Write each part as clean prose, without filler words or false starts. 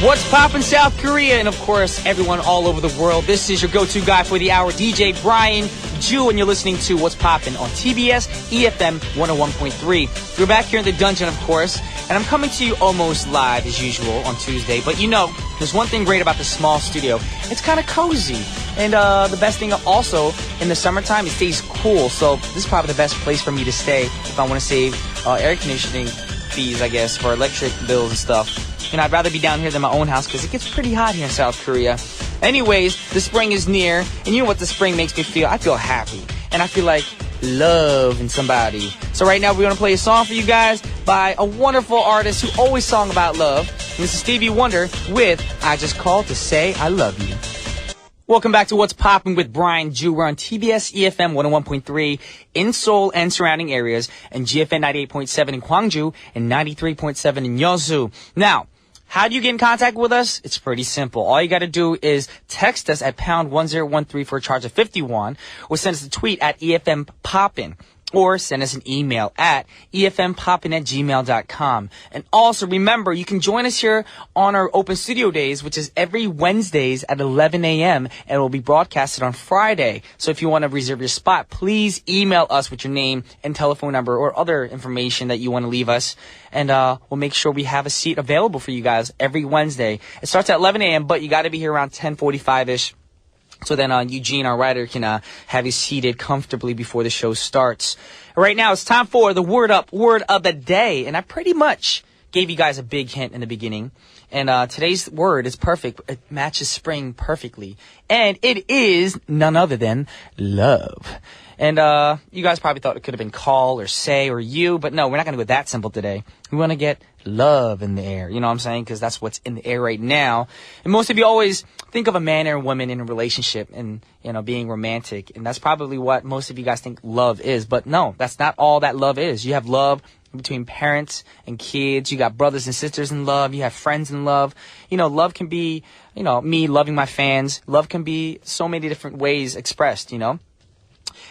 What's poppin' South Korea and of course everyone all over the world. This is your go-to guy for the hour, DJ Brian Jew, and you're listening to What's Poppin' on TBS efm 101.3. We're back here in the dungeon, of course, and I'm coming to you almost live as usual on Tuesday. But you know, there's one thing great about the small studio. It's kind of cozy. And the best thing also, in the summertime, it stays cool. So this is probably the best place for me to stay if I want to save air conditioning fees, I guess, for electric bills and stuff. And I'd rather be down here than my own house because it gets pretty hot here in South Korea. Anyways, the spring is near, and you know what the spring makes me feel? I feel happy, and I feel like love in somebody. So right now we're going to play a song for you guys by a wonderful artist who always sung about love. And this is Stevie Wonder with I Just Called to Say I Love You. Welcome back to What's Poppin' with Brian Jew. We're on TBS efm 101.3 in Seoul and surrounding areas, and GFN 98.7 in Gwangju and 93.7 in Yeosu. Now, how do you get in contact with us? It's pretty simple. All you got to do is text us at pound 1013 for a charge of 51, or send us a tweet at EFM Poppin, or send us an email at efmpoppin@gmail.com. And also remember, you can join us here on our open studio days, which is every Wednesdays at 11 a.m. and it will be broadcasted on Friday. So if you want to reserve your spot, please email us with your name and telephone number or other information that you want to leave us. And we'll make sure we have a seat available for you guys every Wednesday. It starts at 11 a.m., but you got to be here around 10:45-ish. So then Eugene, our writer, can have you seated comfortably before the show starts. Right now, it's time for the word of the day. And I pretty much gave you guys a big hint in the beginning. And today's word is perfect. It matches spring perfectly. And it is none other than love. And you guys probably thought it could have been call or say or you. But no, we're not going to go that simple today. We want to get love in the air. You know what I'm saying? Because that's what's in the air right now. And most of you always think of a man or a woman in a relationship and, you know, being romantic. And that's probably what most of you guys think love is. But no, that's not all that love is. You have love between parents and kids. You got brothers and sisters in love. You have friends in love. You know, love can be, you know, me loving my fans. Love can be so many different ways expressed, you know.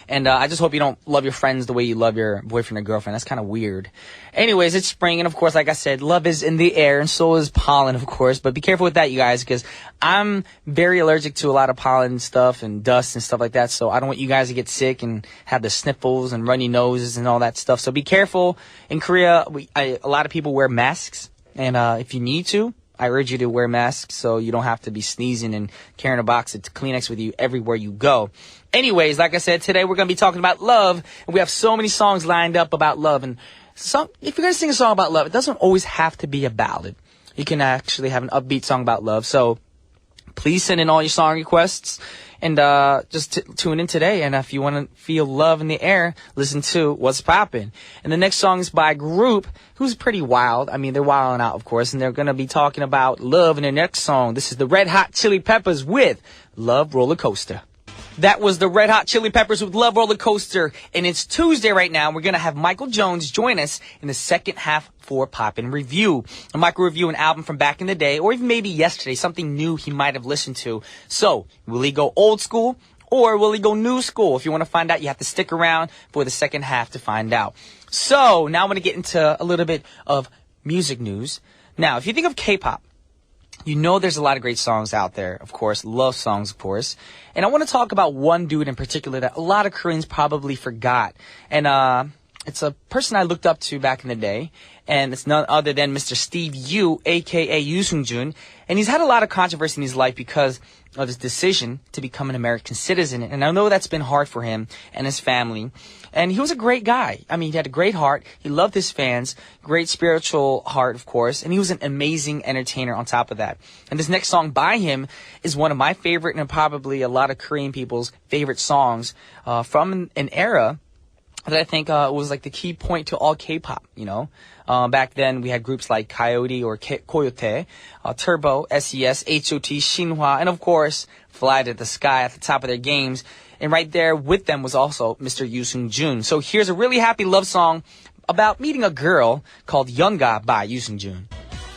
And I just hope you don't love your friends the way you love your boyfriend or girlfriend. That's kind of weird. Anyways, it's spring, and of course, like I said, love is in the air, and so is pollen, of course. But be careful with that, you guys, because I'm very allergic to a lot of pollen stuff and dust and stuff like that. So I don't want you guys to get sick and have the sniffles and runny noses and all that stuff. So be careful. In Korea, a lot of people wear masks, and if you need to, I urge you to wear masks so you don't have to be sneezing and carrying a box of Kleenex with you everywhere you go. Anyways, like I said, today we're going to be talking about love, and we have so many songs lined up about love. And if you're going to sing a song about love, it doesn't always have to be a ballad. You can actually have an upbeat song about love. So please send in all your song requests and just tune in today. And if you want to feel love in the air, listen to What's Poppin'. And the next song is by a group who's pretty wild. I mean, they're wilding out, of course, and they're going to be talking about love in their next song. This is the Red Hot Chili Peppers with Love Roller Coaster. That was the Red Hot Chili Peppers with Love Roller Coaster. And it's Tuesday right now. We're going to have Michael Jones join us in the second half for Poppin' Review. And Michael review an album from back in the day, or even maybe yesterday, something new he might have listened to. So, will he go old school or will he go new school? If you want to find out, you have to stick around for the second half to find out. So, now I'm going to get into a little bit of music news. Now, if you think of K-pop, you know there's a lot of great songs out there, of course, love songs, of course. And I want to talk about one dude in particular that a lot of Koreans probably forgot. And it's a person I looked up to back in the day. And it's none other than Mr. Steve Yu, a.k.a. Yoo Sung-jun. And he's had a lot of controversy in his life because of his decision to become an American citizen. And I know that's been hard for him and his family. And he was a great guy. I mean, he had a great heart. He loved his fans. Great spiritual heart, of course. And he was an amazing entertainer on top of that. And this next song by him is one of my favorite and probably a lot of Korean people's favorite songs from an era that I think was like the key point to all K-pop, you know. Back then, we had groups like Coyote or Coyote, Turbo, SES, HOT, Shinhwa, and of course, Fly to the Sky at the top of their games. And right there with them was also Mr. Yoo Sung-jun. So here's a really happy love song about meeting a girl called Younga by Yoo Sung-jun.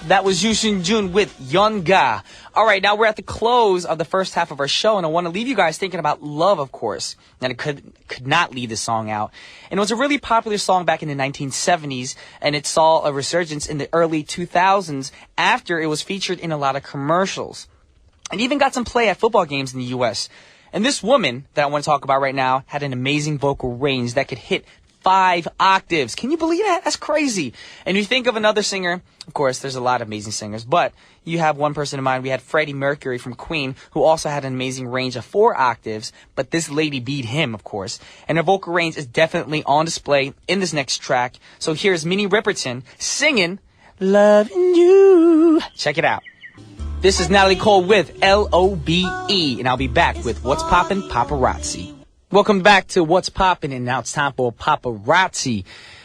That was Yoo Shin-jun with Yeonga. All right, now we're at the close of the first half of our show, and I want to leave you guys thinking about love, of course. And it could not leave this song out. And it was a really popular song back in the 1970s, and it saw a resurgence in the early 2000s after it was featured in a lot of commercials. It even got some play at football games in the U.S. And this woman that I want to talk about right now had an amazing vocal range that could hit 5 octaves. Can you believe that? That's crazy. And you think of another singer, of course, there's a lot of amazing singers, but you have one person in mind. We had Freddie Mercury from Queen, who also had an amazing range of 4 octaves, but this lady beat him, of course. And her vocal range is definitely on display in this next track. So here's Minnie Riperton singing Loving You. Check it out. This is Natalie Cole with L-O-B-E, and I'll be back with What's Poppin' Paparazzi. Welcome back to What's Poppin', and now it's time for Paparazzi.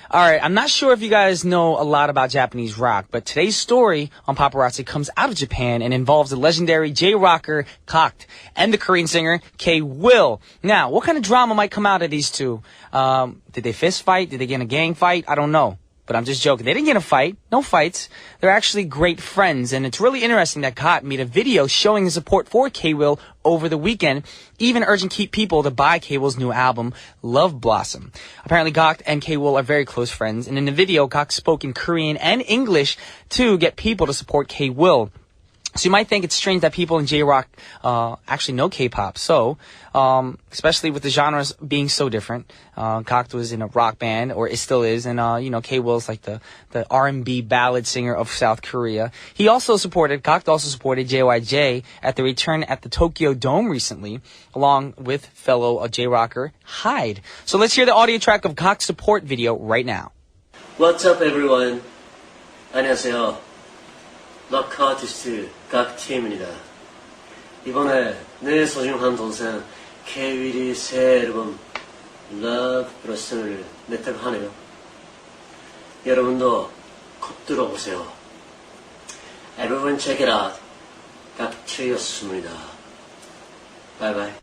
Alright, I'm not sure if you guys know a lot about Japanese rock, but today's story on Paparazzi comes out of Japan and involves the legendary J-rocker Kocht and the Korean singer K-Will. Now, what kind of drama might come out of these two? Did they fist fight? Did they get in a gang fight? I don't know. But I'm just joking. They didn't get in a fight. No fights. They're actually great friends. And it's really interesting that Kocht made a video showing his support for K-Will over the weekend, even urging people to buy K-Will's new album, Love Blossom. Apparently, Kocht and K-Will are very close friends. And in the video, Kocht spoke in Korean and English to get people to support K-Will. So you might think it's strange that people in J-rock actually know K-pop. So, especially with the genres being so different, Kocht was in a rock band, or it still is, and K-Will's like the R&B ballad singer of South Korea. Kocht also supported JYJ at the return at the Tokyo Dome recently, along with fellow J-rocker Hyde. So let's hear the audio track of Kocht's support video right now. What's up, everyone? 안녕하세요. 록 아티스트 각팀입니다. 이번에 내 소중한 동생 K-will이 새 앨범 Love Blossom을 냈다고 하네요. 여러분도 꼭 들어보세요. Everyone check it out. 각트였습니다. Bye bye.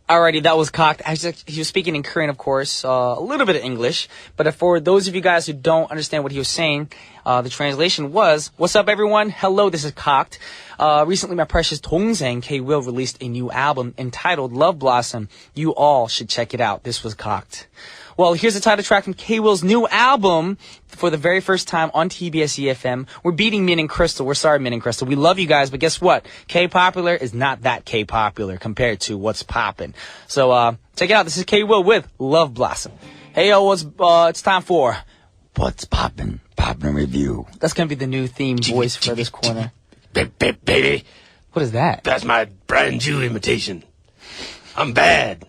Alrighty, that was Kocht. Actually, he was speaking in Korean, of course, a little bit of English. But for those of you guys who don't understand what he was saying, the translation was, "What's up, everyone? Hello, this is Kocht. Recently, my precious 동생 K-Will released a new album entitled Love Blossom. You all should check it out." This was Kocht. Well, here's the title track from K-Will's new album for the very first time on TBS efm. We're beating Min and Crystal. We're sorry, Min and Crystal. We love you guys, but guess what? K-Popular is not that K-Popular compared to What's Poppin'. So, check it out. This is K-Will with Love Blossom. Hey, yo, it's time for What's Poppin'? Poppin' Review. That's gonna be the new theme voice for this corner. Baby. What is that? That's my Brian Jew imitation. I'm bad.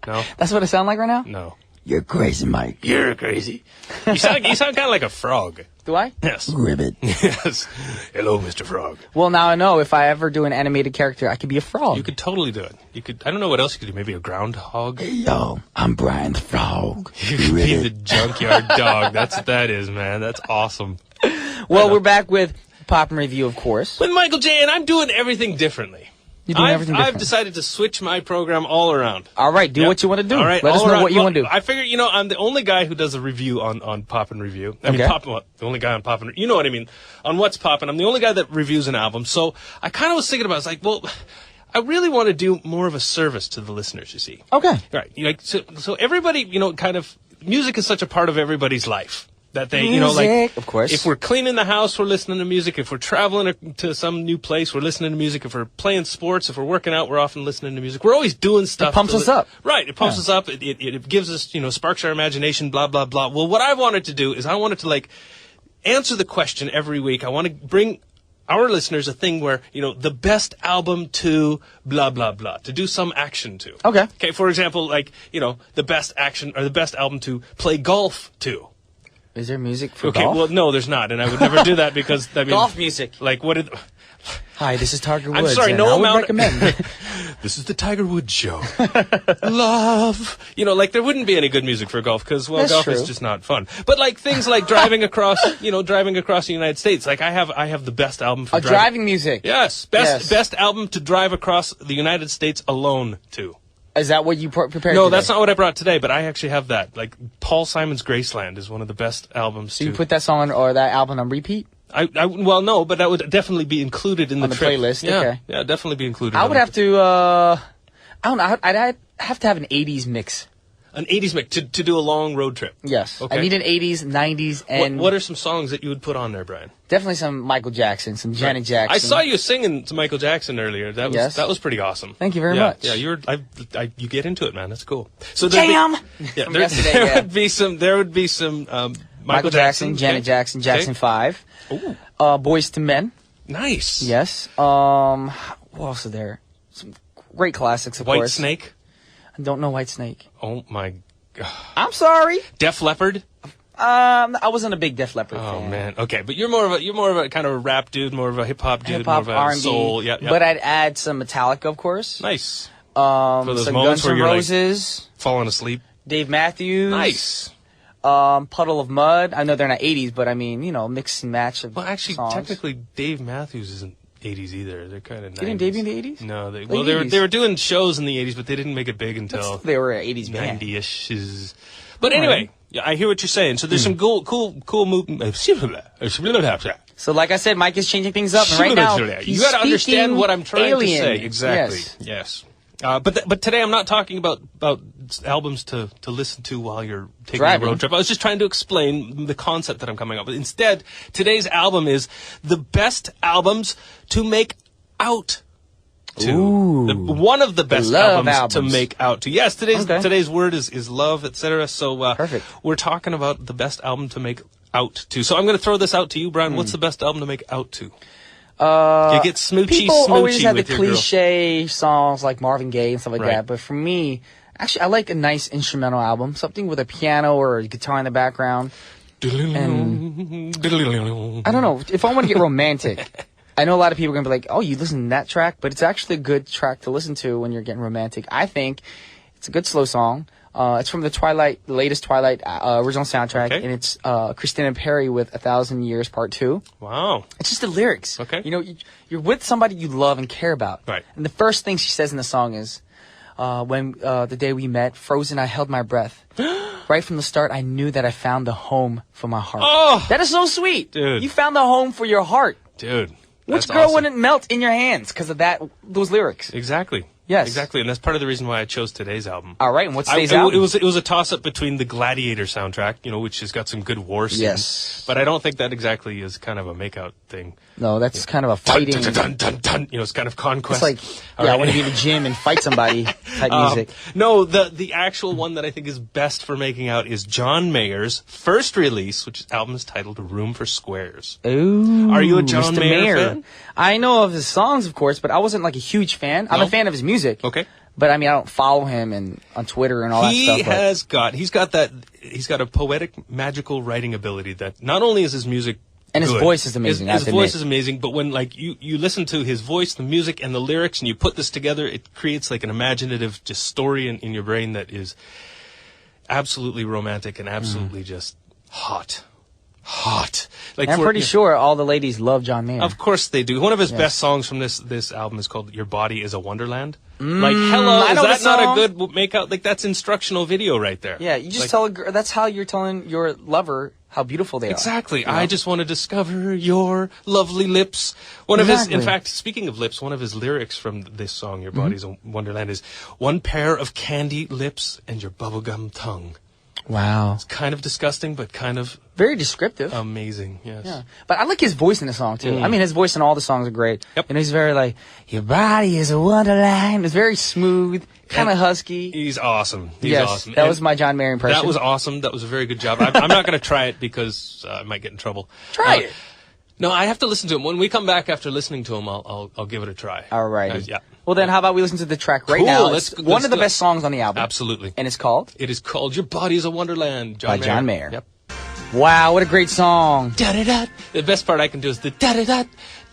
No? That's what it sounds like right now? No. You're crazy, Mike. You're crazy. You sound kind of like a frog. Do I? Yes. Ribbit. Yes. Hello, Mr. Frog. Well, now I know if I ever do an animated character, I could be a frog. You could totally do it. I don't know what else you could do. Maybe a groundhog? Hey, yo, I'm Brian the Frog. You could be the junkyard dog. That's what that is, man. That's awesome. Well, we're back with Poppin' Review, of course. With Michael J, and I'm doing everything differently. You're doing everything different. I've decided to switch my program all around. All right, do what you want to do. All right, let us know what you want to do. I figure, I'm the only guy who does a review on Poppin' Review. I mean, the only guy on Poppin', you know what I mean, on What's Poppin'. I'm the only guy that reviews an album. So I kind of was thinking about it. I was like, well, I really want to do more of a service to the listeners, you see. Okay. Right. So everybody, kind of, music is such a part of everybody's life. That they, of course. If we're cleaning the house, we're listening to music. If we're traveling to some new place, we're listening to music. If we're playing sports, if we're working out, we're often listening to music. We're always doing stuff. It pumps us up. Right. It pumps us up. It gives us, sparks our imagination, blah, blah, blah. Well, what I wanted to do is I wanted to, answer the question every week. I want to bring our listeners a thing where, the best album to blah, blah, blah, to do some action to. Okay. Okay. For example, the best action or the best album to play golf to. Is there music for golf? Okay, well, no, there's not, and I would never do that because golf music. Hi, this is Tiger Woods. I'm sorry, no amount. Recommend. This is the Tiger Woods show. Love. There wouldn't be any good music for golf because, golf is just not fun. But things like driving across the United States. I have the best album for driving music. Yes, best album to drive across the United States alone to. Is that what you prepared? No, today? That's not what I brought today, but I actually have that. Paul Simon's Graceland is one of the best albums. So you put that song or that album on repeat? Well, no, but that would definitely be included in the trip. playlist. Yeah, Okay. yeah, definitely be included. I would have to. I don't know. I'd have to have an 80s mix. An 80s mix to do a long road trip. Yes. Okay. I need an 80s, 90s, and What are some songs that you would put on there, Brian? definitely some Michael Jackson, some Janet Jackson. I saw you singing to Michael Jackson earlier. That was pretty awesome. Thank you very Yeah, much. Yeah, you get into it, man. That's cool. So Jam! Yeah, From yesterday, yeah. there would be some Michael Jackson, Janet okay. Jackson, Jackson Okay. 5. Ooh, Boys to Men. nice. Yes. What else is there? Some great classics, of White course. Snake. I don't know White Snake. Oh my. I'm sorry. Def Leppard. I wasn't a big Def Leppard Oh fan. man. Okay, but you're more of a kind of a rap dude, more of a hip hop dude, Hip hop, more of a R&B. soul. Yeah, yeah. But I'd add some Metallica, of course. Nice. For those Some moments Guns where N' you're Roses. like falling asleep. Dave Matthews. Nice. Puddle of Mud. I know they're not 80s, but I mean, mix and match of Well, actually, songs. technically, Dave Matthews isn't 80s either. They're kind of 90s. Didn't Dave in the 80s? No, they Late were 80s. they were doing shows in the 80s, but they didn't make it big until They were an 80s band. 90ish. But anyway, yeah, I hear what you're saying. So there's some cool movement. So like I said, Mike is changing things up, and right now he's you got to understand speaking what I'm trying alien. to say. Exactly. Yes. Yes. But today I'm not talking about albums to listen to while you're taking Driving. a road trip. I was just trying to explain the concept that I'm coming up with. Instead, today's album is the best albums to make out to. Ooh. One of the best Love albums to albums. make out to. Yes, Okay. today's word is love, etc. So Perfect. we're talking about the best album to make out to. So I'm going to throw this out to you, Brian. What's the best album to make out to? You get smoochy, People always have the with your girl. cliche songs like Marvin Gaye and stuff like Right. that, but for me, actually, I like a nice instrumental album, something with a piano or a guitar in the background. I don't know, if I want to get romantic, I know a lot of people are going to be like, oh, you listen to that track, but it's actually a good track to listen to when you're getting romantic. I think it's a good slow song. It's from the latest Twilight original soundtrack, Okay. and it's Christina Perri with 1,000 Years Part 2. Wow. It's just the lyrics. Okay. You're with somebody you love and care about. Right. And the first thing she says in the song is, when the day we met, frozen, I held my breath. Right from the start, I knew that I found the home for my heart. Oh! That is so sweet. Dude. You found the home for your heart. Dude. Which that's girl awesome. wouldn't melt in your hands because of those lyrics? Exactly. Yes. Exactly. And that's part of the reason why I chose today's album. All right, and what's today's It album? was a toss-up between the Gladiator soundtrack, which has got some good war scenes. Yes. But I don't think that exactly is kind of a makeout thing. No, that's kind of a fighting. Dun, dun, dun, dun, dun. It's kind of conquest. It's like, All I right. want to be in the gym and fight somebody type music. No, the actual one that I think is best for making out is John Mayer's first release, which album is titled Room for Squares. Ooh, Are you a John Mr. Mayer fan? I know of his songs, of course, but I wasn't like a huge fan. I'm No? a fan of his music. Okay. But I mean, I don't follow him on Twitter and all that stuff. He's got a poetic, magical writing ability that not only is his music And his good, voice is amazing, I His have to voice admit. is amazing, but when you listen to his voice, the music, and the lyrics, and you put this together, it creates like an imaginative just story in your brain that is absolutely romantic and absolutely just hot. Like I'm pretty sure all the ladies love John Mayer. Of course they do. One of his best songs from this album is called "Your Body Is a Wonderland." Like, hello, I is know the that not song. a good makeout? Like, that's instructional video right there. Yeah, you just Like, tell a girl, that's how you're telling your lover how beautiful they Exactly. are. I just want to discover your lovely lips. One of Exactly. his, in fact, speaking of lips, one of his lyrics from this song, "Your Body's a Wonderland," is "One pair of candy lips and your bubblegum tongue." Wow. Kind of disgusting, but kind of Very descriptive. amazing. Yes. Yeah. But I like his voice in the song, too. I mean, his voice in all the songs are great. Yep. And he's very like, your body is a wonderland. It's very smooth, kind of husky. He's awesome. He's yes, awesome. that And was my John Mayer impression. That was awesome. That was a very good job. I'm not going to try it because I might get in trouble. Try it. No, I have to listen to him. When we come back after listening to him, I'll give it a try. All right. Yeah. Well, then how about we listen to the track right Cool, now? let's- It's one let's of the do it. best songs on the album. Absolutely. And it's called? It is called "Your Body Is a Wonderland" By John Mayer. Yep. Wow, what a great song. Da-da-da. The best part I can do is the da-da-da,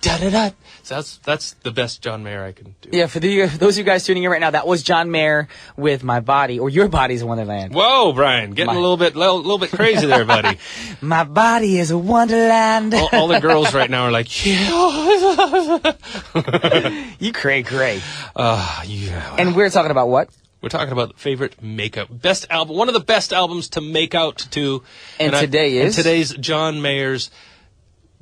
da-da-da. So that's the best John Mayer I can do. Yeah, for those of you guys tuning in right now, that was John Mayer with My Body, or Your Body's a Wonderland. Whoa, Brian, getting a little bit crazy there, buddy. My body is a wonderland. all the girls right now are like, yeah. You cray. Yeah. And we're talking about what? We're talking about favorite makeup, best album, one of the best albums to make out to. And today is? And today's John Mayer's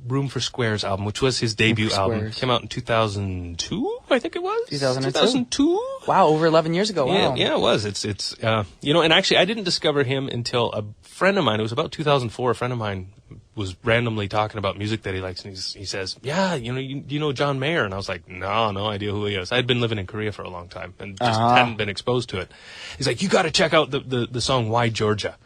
Room for Squares album, which was his debut album. Squares. Came out in 2002, I think it was. 2002? Wow, over 11 years ago. Wow. Yeah, it was. It's and actually I didn't discover him until a friend of mine, it was about 2004, a friend of mine was randomly talking about music that he likes, and he says, yeah, you know John Mayer? And I was like, no idea who he is. I had been living in Korea for a long time and just hadn't been exposed to it. He's like, you got to check out the song Why Georgia.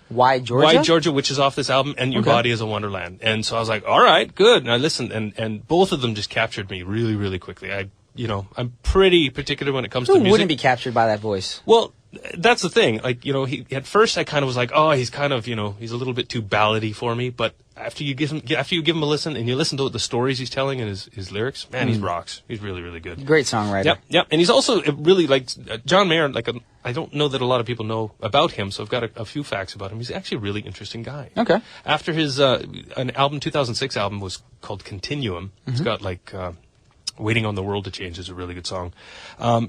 Why Georgia? Why Georgia, which is off this album, and Your Body is a Wonderland. And so I was like, all right, good. And I listened, and both of them just captured me really, really quickly. I'm pretty particular when it comes to music. Who wouldn't be captured by that voice? Well, that's the thing. Like, he at first I kind of was like, oh, he's kind of, he's a little bit too ballady for me. But after you give him a listen and you listen to the stories he's telling and his lyrics, man, he rocks. He's really, really good. Great songwriter. Yep. And he's also really John Mayer. I don't know that a lot of people know about him, so I've got a few facts about him. He's actually a really interesting guy. Okay. After his an album, 2006 album was called Continuum. It's got Waiting on the World to Change is a really good song.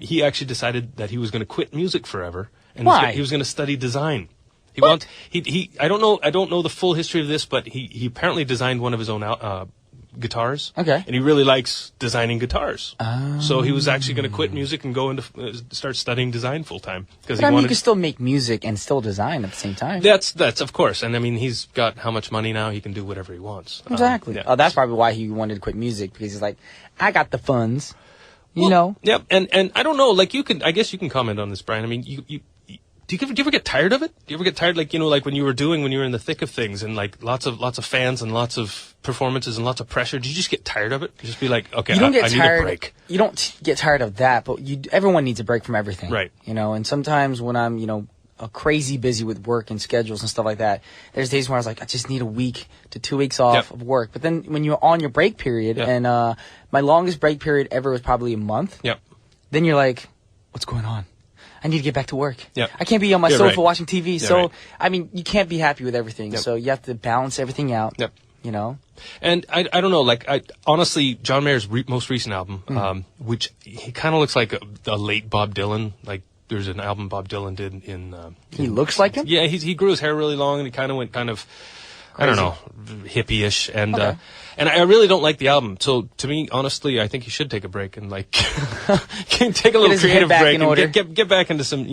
He actually decided that he was going to quit music forever, and Why? he was going to study design. I don't know the full history of this, but he apparently designed one of his own guitars. Okay. And he really likes designing guitars. Oh. So he was actually going to quit music and go into start studying design full time because you can still make music and still design at the same time. That's of course, and I mean he's got how much money now he can do whatever he wants. Exactly. Yeah. That's probably why he wanted to quit music, because he's like, I got the funds, you know. Yep. And I don't know. I guess you can comment on this, Brian. I mean, do you ever get tired of it? Do you ever get tired, like when you were in the thick of things and like lots of fans and lots of performances and lots of pressure? Do you just get tired of it? You just be like, okay, I need a break. You don't get tired of that, but everyone needs a break from everything. Right. And sometimes when I'm, crazy busy with work and schedules and stuff like that, there's days where I was like, I just need a week to 2 weeks off of work. But then when you're on your break period, and my longest break period ever was probably a month. Yep. Then you're like, what's going on? I need to get back to work. Yep. I can't be on my sofa watching TV. Yeah, so, right. I mean, you can't be happy with everything. Yep. So you have to balance everything out. Yep. And I don't know, honestly, John Mayer's most recent album, which he kind of looks like a late Bob Dylan. Like, there's an album Bob Dylan did in he looks like him? Yeah, he grew his hair really long and he kind of went I don't know, hippie-ish, and I really don't like the album. So to me, honestly, I think he should take a break and take a little creative break and get back into some,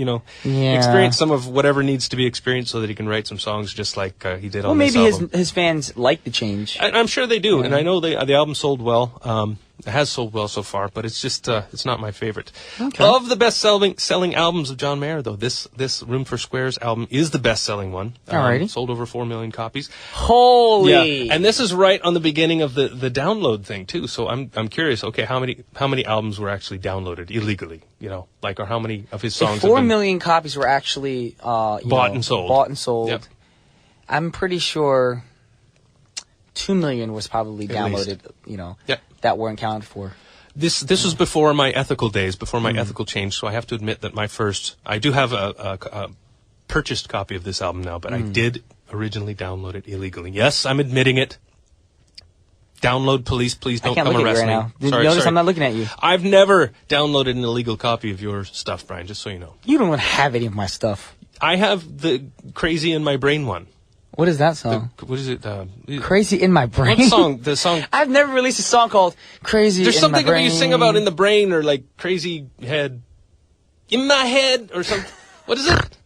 experience some of whatever needs to be experienced so that he can write some songs just like he did on this album. Well, maybe his fans like the change. I'm sure they do, and I know the album sold well. It has sold well so far, but it's just it's not my favorite. Okay. Of the best-selling albums of John Mayer, though, this Room for Squares album is the best-selling one. Alrighty. Sold over 4 million copies. Holy! Yeah, and this is right on the beginning of the download thing too. So I'm curious. Okay, how many albums were actually downloaded illegally? Or how many of his songs? 4 million copies were actually bought and sold. Bought and sold. Yep. I'm pretty sure 2 million was probably downloaded. That weren't counted for. This was before my ethical days, before my ethical change. So I have to admit that I do have a purchased copy of this album now, but I did originally download it illegally. Yes, I'm admitting it. Download police, please don't come arrest me. Right now. Notice I'm not looking at you. I've never downloaded an illegal copy of your stuff, Brian, just so you know. You don't have any of my stuff. I have the Crazy in My Brain one. What is that song? What is it? Crazy in My Brain? What song? The song... I've never released a song called Crazy in My Brain. There's something that you sing about in the brain, or like Crazy Head. In My Head, or something. What is it?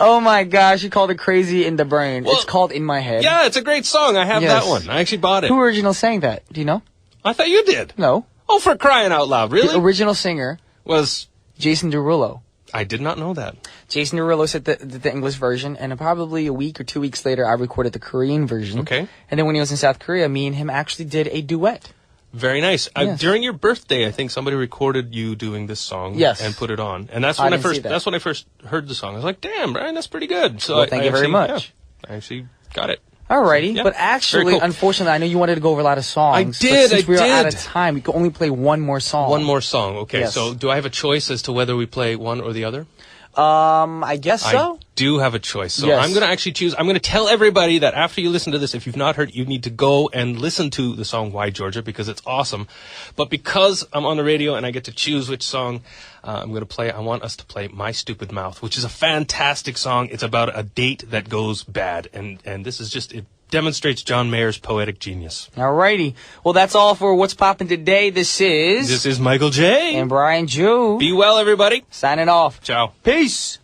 Oh my gosh, you called it Crazy in the Brain. Well, it's called In My Head. Yeah, it's a great song. I have that one. I actually bought it. Who originally sang that? Do you know? I thought you did. No. Oh, for crying out loud, really? The original singer was Jason Derulo. I did not know that. Jason Derulo said the English version, and probably a week or 2 weeks later, I recorded the Korean version. Okay. And then when he was in South Korea, me and him actually did a duet. Very nice. Yes. During your birthday, I think somebody recorded you doing this song. Yes. And put it on. And that's when that's when I first heard the song. I was like, damn, Brian, that's pretty good. So thank you very much. Yeah, I actually got it. Alrighty, Yeah. but actually, Cool. Unfortunately, I know you wanted to go over a lot of songs. I did, but since we are did. out of time, we can only play one more song. One more song. Okay, Yes. so do I have a choice as to whether we play one or the other? I guess so. I do have a choice. So Yes. I'm going to actually choose. I'm going to tell everybody that after you listen to this, if you've not heard, you need to go and listen to the song Why Georgia, because it's awesome. But because I'm on the radio and I get to choose which song I'm going to play, I want us to play My Stupid Mouth, which is a fantastic song. It's about a date that goes bad. And this is just, it demonstrates John Mayer's poetic genius. Alrighty. Well, that's all for What's Poppin' today. This is Michael J. and Brian Jew. Be well, everybody. Signing off. Ciao. Peace.